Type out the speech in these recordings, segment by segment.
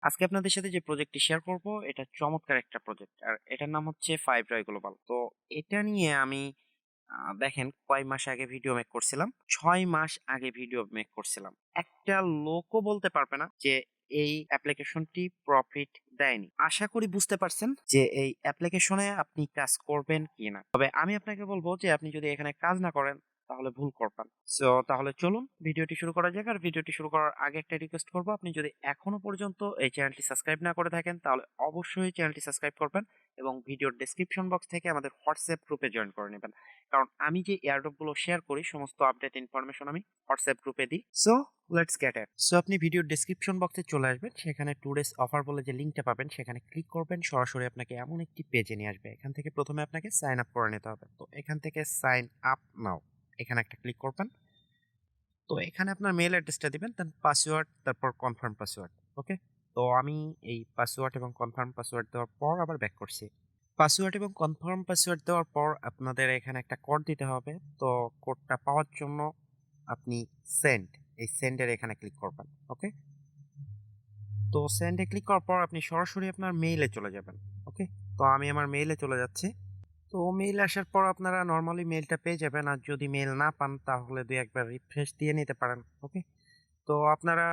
আজকে আপনাদের সাথে যে প্রজেক্টটি শেয়ার করব এটা চমৎকার একটা প্রজেক্ট আর এটার নাম হচ্ছে 5 রয় গ্লোবাল। তো এটা নিয়ে আমি দেখেন কয় মাস আগে ভিডিও মেক করছিলাম। ৬ মাস আগে ভিডিও মেক করছিলাম। একটা লোকও বলতে পারবে না যে এই অ্যাপ্লিকেশনটি প্রফিট দেয়নি। আশা করি বুঝতে পারছেন যে এই অ্যাপ্লিকেশনে আপনি কাজ করবেন কিনা। তবে আমি আপনাকে বলবো যে আপনি যদি এখানে কাজ না করেন তাহলে ভুল করবেন। সো তাহলে চলুন ভিডিওটি শুরু করা যাক। আর ভিডিওটি শুরু করার আগে একটা রিকোয়েস্ট করব, আপনি যদি এখনো পর্যন্ত এই চ্যানেলটি সাবস্ক্রাইব না করে থাকেন তাহলে অবশ্যই চ্যানেলটি সাবস্ক্রাইব করবেন এবং ভিডিওর ডেসক্রিপশন বক্স থেকে আমাদের হোয়াটসঅ্যাপ গ্রুপে জয়েন করে নেবেন। কারণ আমি যে এয়ারড্রপ গুলো শেয়ার করি সমস্ত আপডেট ইনফরমেশন আমি হোয়াটসঅ্যাপ গ্রুপে দিই। So let's get it. So আপনি ভিডিওর ডেসক্রিপশন বক্সে চলে আসবেন, সেখানে টু ডেজ অফার বলে যে লিঙ্কটা পাবেন সেখানে ক্লিক করবেন, সরাসরি আপনাকে এমন একটি পেজে নিয়ে আসবে। এখান থেকে প্রথমে আপনাকে সাইন আপ করে নিতে হবে। তো এখান থেকে সাইন আপ নাও এখানে একটা ক্লিক করবেন। তো এখানে আপনার মেল অ্যাড্রেসটা দিবেন, দেন পাসওয়ার্ড, তারপর কনফার্ম পাসওয়ার্ড। ওকে, তো আমি এই পাসওয়ার্ড এবং কনফার্ম পাসওয়ার্ড দেওয়ার পর আবার ব্যাক করছি। পাসওয়ার্ড এবং কনফার্ম পাসওয়ার্ড দেওয়ার পর আপনাদের এখানে একটা কোড দিতে হবে। তো কোডটা পাওয়ার জন্য আপনি সেন্ড, এই সেন্ডের এখানে ক্লিক করবেন। ওকে, তো সেন্ডে ক্লিক করার পর আপনি সরাসরি আপনার মেইলে চলে যাবেন। ওকে, তো আমি আমার মেইলে চলে যাচ্ছি। তো মেইল আসার পর আপনারা নরমালি মেইলটা পেয়ে যাবেন, আর যদি মেইল না পান তাহলে দুই একবার রিফ্রেশ দিয়ে নিতে পারেন। ওকে, তো আপনারা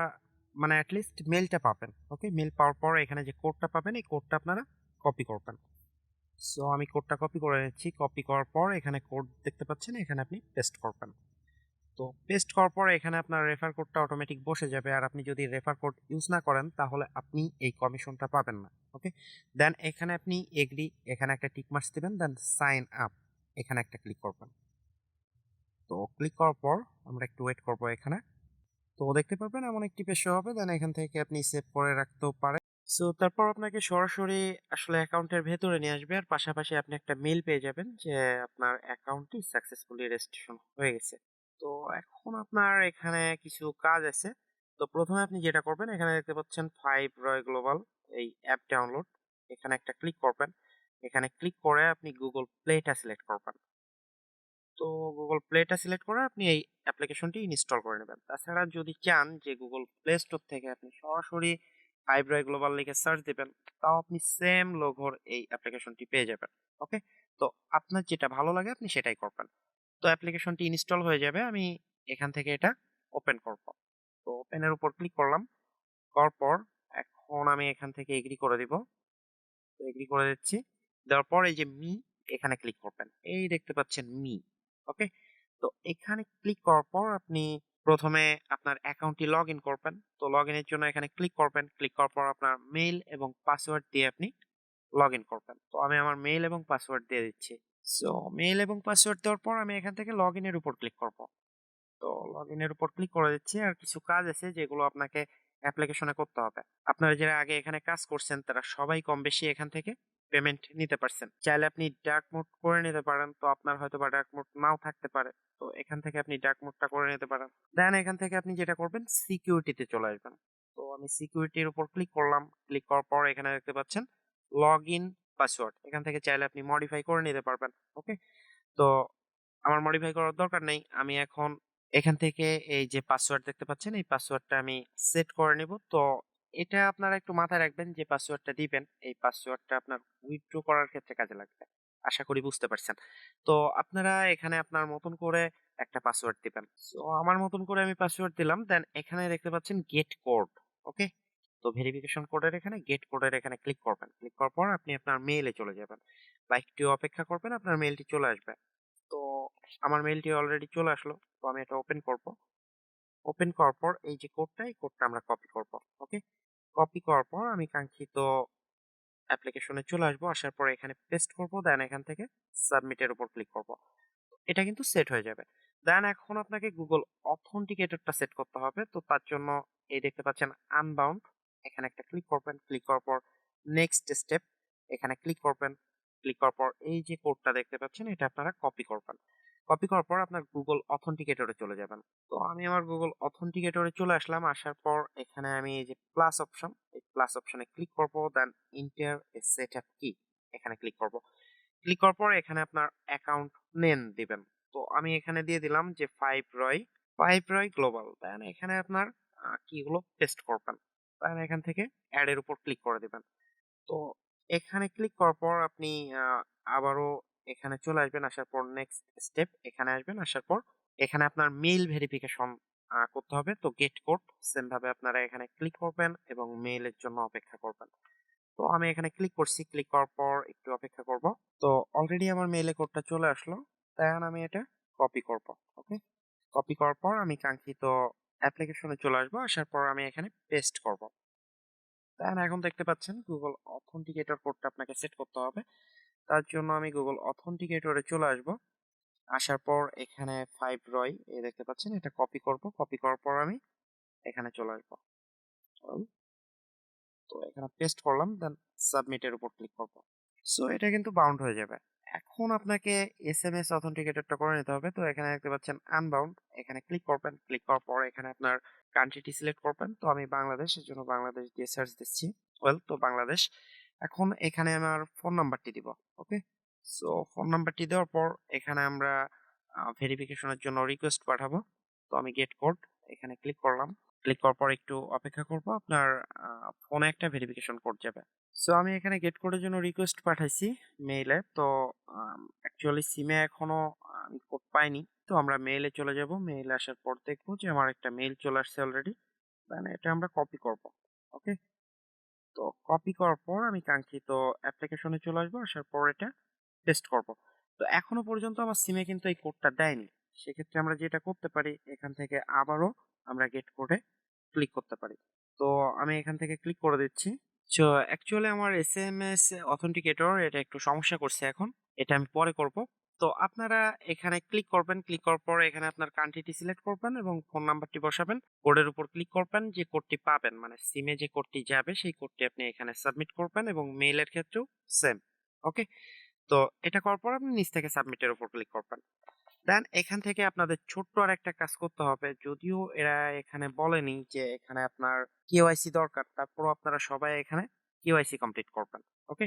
মানে অ্যাটলিস্ট মেইলটা পাবেন। ওকে, মেইল পাওয়ার পর এখানে যে কোডটা পাবেন এই কোডটা আপনারা কপি করবেন। সো আমি কোডটা কপি করে নিচ্ছি। কপি করার পর এখানে কোড দেখতে পাচ্ছেন, এখানে আপনি পেস্ট করবেন। তো পেস্ট করার পর এখানে আপনার রেফার কোডটা অটোমেটিক বসে যাবে। আর আপনি যদি রেফার কোড ইউজ না করেন তাহলে আপনি এই কমিশনটা পাবেন না। ওকে, দেন এখানে আপনি এগ্রি, এখানে একটা টিক মার্কস দিবেন, দেন সাইন আপ এখানে একটা ক্লিক করবেন। তো ক্লিক করার পর আমরা একটু ওয়েট করব এখানে। তো দেখতে পারবেন এমন একটি পেজ শো হবে, দেন এখান থেকে আপনি সেভ করে রাখতেও পারেন। সো তারপর আপনাকে সরাসরি আসলে অ্যাকাউন্টের ভেতরে নিয়ে আসবে, আর পাশাপাশি আপনি একটা মেইল পেয়ে যাবেন যে আপনার অ্যাকাউন্টটি সাকসেসফুলি রেজিস্ট্রেশন হয়ে গেছে। তো এখন আপনার এখানে কিছু কাজ আছে। তো প্রথমে আপনি যেটা করবেন, এখানে দেখতে পাচ্ছেন 5 রয় গ্লোবাল এই অ্যাপ ডাউনলোড, এখানে একটা ক্লিক করবেন। এখানে ক্লিক করে আপনি গুগল প্লেটা সিলেক্ট করবেন। তো গুগল প্লেটা সিলেক্ট করে আপনি এই অ্যাপ্লিকেশনটি ইনস্টল করে নেবেন। তাছাড়া যদি চান যে গুগল প্লে স্টোর থেকে আপনি সরাসরি হাইব্রাই গ্লোবাল লিখে সার্চ দিবেন, তাও আপনি সেম লোগোর এই অ্যাপ্লিকেশনটি পেয়ে যাবেন। ওকে, তো আপনার যেটা ভালো লাগে আপনি সেটাই করবেন। তো অ্যাপ্লিকেশনটি ইনস্টল হয়ে যাবে, আমি এখান থেকে এটা ওপেন করব। তো ওপেনের উপর ক্লিক করলাম, করার পর এখন আমি এখান থেকে এগ্রি করে দিব। তো এগ্রি করে দিচ্ছি। দেওয়ার পর এই যে মি, এখানে ক্লিক করবেন। এই দেখতে পাচ্ছেন মি। ওকে, তো এখানে ক্লিক করার পর আপনি প্রথমে আপনার অ্যাকাউন্টটি লগ ইন করবেন। তো লগ ইনের জন্য এখানে ক্লিক করবেন। ক্লিক করার পর আপনার মেইল এবং পাসওয়ার্ড দিয়ে আপনি লগ ইন করবেন। তো আমি আমার মেইল এবং পাসওয়ার্ড দিয়ে দিচ্ছি। সো মেইল এবং পাসওয়ার্ড দেওয়ার পর আমি এখান থেকে লগ ইনের উপর ক্লিক করব। তো লগ ইনের উপর ক্লিক করে দিচ্ছি। আর কিছু কাজ আছে যেগুলো আপনাকে অ্যাপ্লিকেশনে করতে হবে। আপনারা যারা আগে এখানে কাজ করছেন তারা সবাই কম বেশি এখান থেকে পেমেন্ট নিতে পারছেন। চাইলে আপনি ডার্ক মোড করে নিতে পারেন। তো আপনার হয়তো বা ডার্ক মোড নাও থাকতে পারে। তো এখান থেকে আপনি ডার্ক মোডটা করে নিতে পারেন। দেন এখান থেকে আপনি যেটা করবেন সিকিউরিটিতে চলে আসবেন। তো আমি সিকিউরিটির উপর ক্লিক করলাম। ক্লিক করার পর এখানে দেখতে পাচ্ছেন লগ ইন পাসওয়ার্ড। এখান থেকে চাইলে আপনি মডিফাই করে নিতে পারবেন। ওকে, তো আমার মডিফাই করার দরকার নেই। আমি এখন এখান থেকে এই যে পাসওয়ার্ড দেখতে পাচ্ছেন এই পাসওয়ার্ডটা আমি সেট করে নিব। তো এটা আপনারা একটু মাথায় রাখবেন, যে পাসওয়ার্ডটা দিবেন এই পাসওয়ার্ডটা আপনার উইথড্র করার ক্ষেত্রে কাজে লাগবে। আশা করি বুঝতে পারছেন। তো আপনারা এখানে আপনার মতন করে একটা পাসওয়ার্ড দিবেন। সো আমার মতন করে আমি পাসওয়ার্ড দিলাম, দেন এখানে দেখতে পাচ্ছেন গেট কোড। ওকে, তো ভেরিফিকেশন কোডের এখানে গেট কোডের এখানে ক্লিক করবেন। ক্লিক করার পর আপনি আপনার মেইলে চলে যাবেন বা একটু অপেক্ষা করবেন, আপনার মেইলটি চলে আসবে। তো আমার মেইলটি অলরেডি চলে আসলো। তো আমি এটা ওপেন করব। ওপেন করার পর এই যে কোডটা, এই কোডটা আমরা কপি করব। ওকে, কপি করার পর আমি কাঙ্ক্ষিত অ্যাপ্লিকেশনে চলে আসবো। আসার পর এখানে পেস্ট করব, দেন এখান থেকে সাবমিটের উপর ক্লিক করব। এটা কিন্তু সেট হয়ে যাবে। দেন এখন আপনাকে গুগল অথেন্টিকেটরটা সেট করতে হবে। তো তার জন্য এই দেখতে পাচ্ছেন আনবাউন্ড, এখানে একটা ক্লিক করবেন। ক্লিক করার পর নেক্সট স্টেপ এখানে ক্লিক করবেন। ক্লিক করার পর এই যে কোডটা দেখতে পাচ্ছেন এটা আপনারা কপি করবেন। কপি করার পর আপনার গুগল অথেন্টিকেটরে চলে যাবেন। তো আমি আমার গুগল অথেন্টিকেটরে চলে আসলাম। আসার পর এখানে আমি এই যে প্লাস অপশন, এই প্লাস অপশনে ক্লিক করব, দেন ইন্টার এ সেটআপ কি, এখানে ক্লিক করব। ক্লিক করার পর এখানে আপনার অ্যাকাউন্ট নেম দিবেন। তো আমি এখানে দিয়ে দিলাম যে 5 রয় গ্লোবাল। দেন এখানে আপনার কিগুলো পেস্ট করবেন। দেন এখান থেকে অ্যাড এর উপর ক্লিক করে দিবেন। তো এখানে ক্লিক করার পর আপনি আবারও এখানে চলে আসবেন। আসার পর নেক্সট স্টেপ এখানে আসবেন। আসার পর এখানে আপনার মেইল ভেরিফিকেশন করতে হবে। তো গেট কোড সেম ভাবে আপনারা এখানে ক্লিক করবেন এবং মেইলের জন্য অপেক্ষা করবেন। তো আমি এখানে ক্লিক করছি। ক্লিক করার পর একটু অপেক্ষা করব। তো অলরেডি আমার মেইলে কোডটা চলে আসলো। এখন আমি এটা কপি করব। ওকে? কপি করার পর আমি কাঙ্ক্ষিত অ্যাপ্লিকেশনে চলে আসবো। আসার পর আমি এখানে পেস্ট করব। দেন এখন দেখতে পাচ্ছেন গুগল অথেন্টিকেটর কোডটা আপনাকে সেট করতে হবে। তার জন্য আমি গুগল অথেন্টিকেটরে চলে আসবো। আসার পর এখানে 5 রয় দেখতে পাচ্ছেন, এটা কপি করব। কপি করার পর আমি এখানে চলে আসবো। তো এখানে পেস্ট করলাম, দেন সাবমিটের উপর ক্লিক করব। সো এটা কিন্তু বাউন্ড হয়ে যাবে। এখন আপনাকে এসএমএস অথেন্টিকেটরটা করে নিতে হবে। তো এখানে দেখতে পাচ্ছেন আনবাউন্ড, এখানে ক্লিক করবেন। ক্লিক করার পর এখানে আপনার কান্ট্রিটি সিলেক্ট করবেন। তো আমি বাংলাদেশ, এর জন্য বাংলাদেশ দিয়ে সার্চ দিচ্ছি। তো বাংলাদেশ। এখন এখানে আমার ফোন নাম্বারটি দিব। ওকে? সো ফোন নাম্বারটি দেওয়ার পর এখানে আমরা ভেরিফিকেশনের জন্য রিকোয়েস্ট পাঠাবো। তো আমি গেট কোড এখানে ক্লিক করলাম। ক্লিক করার পর একটু অপেক্ষা করব। আপনার ফোনে একটা ভেরিফিকেশন কোড যাবে। সো আমি এখানে গেট কোডের জন্য রিকোয়েস্ট পাঠাইছি মেইলে। তো অ্যাকচুয়ালি সিমে এখনো আমি কোড পাইনি। তো আমরা মেইলে চলে যাব। মেইলে আসার পর দেখবো যে আমার একটা মেইল চলে আসছে অলরেডি। দেন এটা আমরা কপি করব। ওকে? তো কপি করার পর আমি কাঙ্ক্ষিত অ্যাপ্লিকেশনে চলে আসবো। আসার পর এটা পেস্ট করব। তো এখনো পর্যন্ত আমার সিমে কিন্তু এই কোডটা দেয়নি। সেক্ষেত্রে আমরা যেটা করতে পারি, এখান থেকে আবারও আমরা গেট কোডে ক্লিক করতে পারি। তো আমি এখান থেকে ক্লিক করে দিচ্ছি। সো অ্যাকচুয়ালি আমার এসএমএস অথেন্টিকেটর এটা একটু সমস্যা করছে এখন। এটা আমি পরে করব। তো আপনারা এখানে ক্লিক করবেন। ক্লিক করার পর এখানে আপনার কান্ট্রিটি সিলেক্ট করবেন এবং ফোন নাম্বারটি বসাবেন। কোডের উপর ক্লিক করবেন। যে কোডটি পাবেন মানে সিমে যে কোডটি যাবে সেই কোডটি আপনি এখানে সাবমিট করবেন এবং মেইলের ক্ষেত্রেও সেম। ওকে? তো এটা করার পর আপনি নিচ থেকে সাবমিটের উপর ক্লিক করবেন। দেন এখান থেকে আপনাদের ছোট্ট আর একটা কাজ করতে হবে। যদিও এরা এখানে বলেনি যে এখানে আপনার কেওয়াইসি দরকার, তারপরও আপনারা সবাই এখানে কেওয়াইসি কমপ্লিট করবেন। ওকে?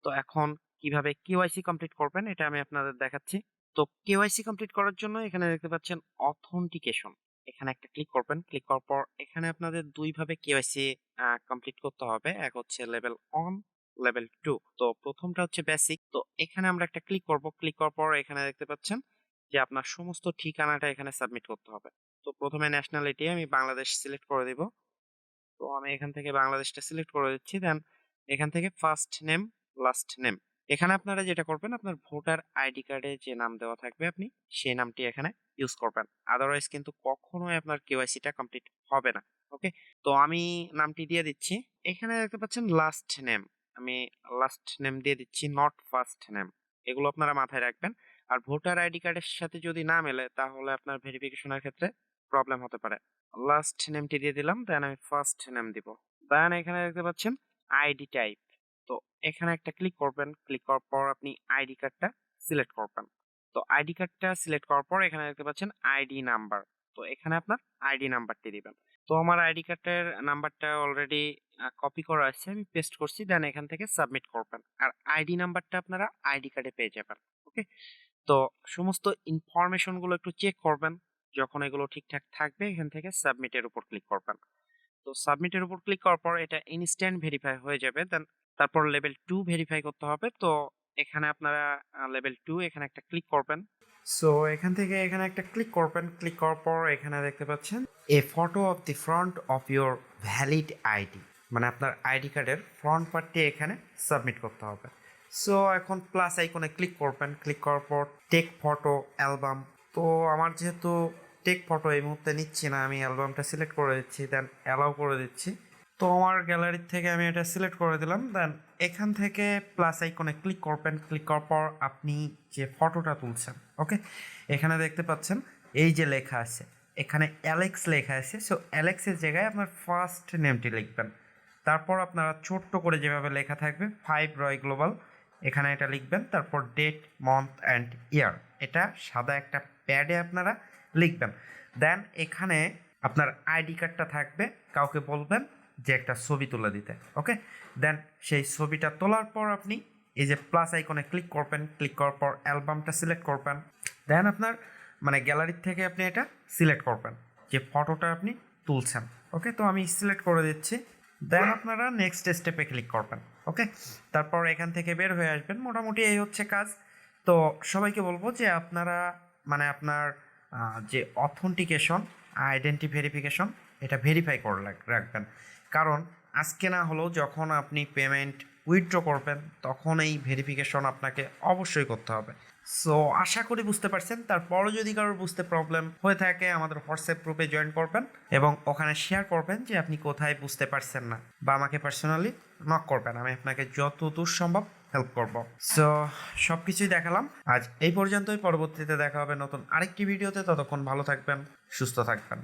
তো এখন কিভাবে কেওয়াইসি কমপ্লিট করবেন এটা আমি আপনাদের দেখাচ্ছি। তো কেওয়াইসি কমপ্লিট করার জন্য এখানে দেখতে পাচ্ছেন অথেন্টিকেশন, এখানে একটা ক্লিক করবেন। ক্লিক করার পর এখানে আপনাদের দুই ভাবে কেওয়াইসি কমপ্লিট করতে হবে। এক হচ্ছে লেভেল 1, লেভেল 2। তো প্রথমটা হচ্ছে বেসিক। তো এখানে আমরা একটা ক্লিক করব। ক্লিক করার পর এখানে দেখতে পাচ্ছেন যে আপনার সমস্ত ঠিকানাটা এখানে সাবমিট করতে হবে। তো প্রথমে ন্যাশনালিটি আমি বাংলাদেশ সিলেক্ট করে দিব। তো আমি এখান থেকে বাংলাদেশটা সিলেক্ট করে দিচ্ছি। দেন এখান থেকে ফার্স্ট নেম, লাস্ট নেম। এখানে আপনারা যেটা করবেন, আপনার ভোটার আইডি কার্ডে যে নাম দেওয়া থাকবে আপনি সেই নামটি এখানে ইউজ করবেন। আদারওয়াইজ কিন্তু কখনোই আপনার কেওয়াইসিটা কমপ্লিট হবে না। ওকে? তো আমি নামটি দিয়ে দিচ্ছি। এখানে দেখতে পাচ্ছেন লাস্ট নেম। আমি লাস্ট নেম দিয়ে দিচ্ছি, নট ফার্স্ট নেম। এগুলো আপনারা মাথায় রাখবেন। আর ভোটার আইডি কার্ডের সাথে যদি না মেলে তাহলে আপনার ভেরিফিকেশনের ক্ষেত্রে প্রবলেম হতে পারে। লাস্ট নেমটি দিয়ে দিলাম। দেন আমি ফার্স্ট নেম দিব। দেন এখানে দেখতে পাচ্ছেন আইডি টাইপ। তো এখানে একটা ক্লিক করবেন। ক্লিক করার পর আপনি আইডি কার্ডটা সিলেক্ট করবেন। তো আইডি কার্ডটা সিলেক্ট করার পর এখানে দেখতে পাচ্ছেন আইডি নাম্বার। তো এখানে আপনার আইডি নাম্বারটি দিবেন। তো আমার আইডি কার্ডের নাম্বারটা অলরেডি কপি করা আছে, আমি পেস্ট করছি। দেন এখান থেকে সাবমিট করবেন। আর আইডি নাম্বারটা আপনারা আইডি কার্ডে পেয়ে যাবেন। ওকে? তো সমস্ত ইনফরমেশন গুলো একটু চেক করবেন। যখন এগুলো ঠিকঠাক থাকবে এখান থেকে সাবমিটের উপর ক্লিক করবেন। তো সাবমিটের উপর ক্লিক করার পর এটা ইনস্ট্যান্ট ভেরিফাই হয়ে যাবে। দেন তারপর লেভেল 2 ভেরিফাই করতে হবে। তো এখানে আপনারা লেভেল 2 এখানে একটা ক্লিক করবেন। সো এখান থেকে এখানে একটা ক্লিক করবেন। ক্লিক করার পর এখানে দেখতে পাচ্ছেন a photo of the front of your valid ID, মানে আপনার আইডি কার্ডের ফ্রন্ট পার্টটি এখানে সাবমিট করতে হবে। সো এখন প্লাস আইকনে ক্লিক করবেন। ক্লিক করার পর টেক ফটো অ্যালবাম। তো আমার যেহেতু টেক ফটো এই মুহূর্তে নিচ্ছি না, আমি অ্যালবামটা সিলেক্ট করে দিচ্ছি। দেন অ্যালাউ করে দিচ্ছি। তো আমার গ্যালারি থেকে আমি এটা সিলেক্ট করে দিলাম। দেন এখান থেকে প্লাস আইকনে ক্লিক করবেন। ক্লিক করার পর আপনি যে ফটোটা তুলছেন, ওকে, এখানে দেখতে পাচ্ছেন এই যে লেখা আছে, এখানে অ্যালেক্স লেখা আছে। সো অ্যালেক্সের জায়গায় আপনার ফার্স্ট নেমটি লিখবেন। তারপর আপনারা ছোট্ট করে যেভাবে লেখা থাকবে 5 রয় গ্লোবাল, এখানে এটা লিখবেন। তারপর ডেট, মান্থ অ্যান্ড ইয়ার, এটা সাদা একটা প্যাডে আপনারা লিখবেন। দেন এখানে আপনার আইডি কার্ডটা থাকবে, কাউকে বলবেন যে একটা ছবি তুলে দিতে। ওকে? দেন সেই ছবিটা তোলার পর আপনি এই যে প্লাস আইকনে ক্লিক করবেন। ক্লিক করার পর অ্যালবামটা সিলেক্ট করবেন। দেন আপনার মানে গ্যালারির থেকে আপনি এটা সিলেক্ট করবেন যে ফটোটা আপনি তুলছেন। ওকে? তো আমি সিলেক্ট করে দিচ্ছি। দেন আপনারা নেক্সট স্টেপে ক্লিক করবেন। ওকে, তারপর এখান থেকে বের হয়ে আসবেন। মোটামুটি এই হচ্ছে কাজ। তো সবাইকে বলবো যে আপনারা মানে আপনার যে অথেন্টিকেশন, আইডেন্টি ভেরিফিকেশন, এটা ভেরিফাই করে রাখবেন। কারণ আজকে না হলেও যখন আপনি পেমেন্ট উইথড্র করবেন তখন এই ভেরিফিকেশন আপনাকে অবশ্যই করতে হবে। সো আশা করি বুঝতে পারছেন। তারপরও যদি কারোর বুঝতে প্রবলেম হয়ে থাকে আমাদের হোয়াটসঅ্যাপ গ্রুপে জয়েন করবেন এবং ওখানে শেয়ার করবেন যে আপনি কোথায় বুঝতে পারছেন না, বা আমাকে পার্সোনালি নক করবেন, আমি আপনাকে যতদূর সম্ভব হেল্প করব। সো সব কিছুই দেখালাম আজ এই পর্যন্তই। পরবর্তীতে দেখা হবে নতুন আরেকটি ভিডিওতে। ততক্ষণ ভালো থাকবেন, সুস্থ থাকবেন।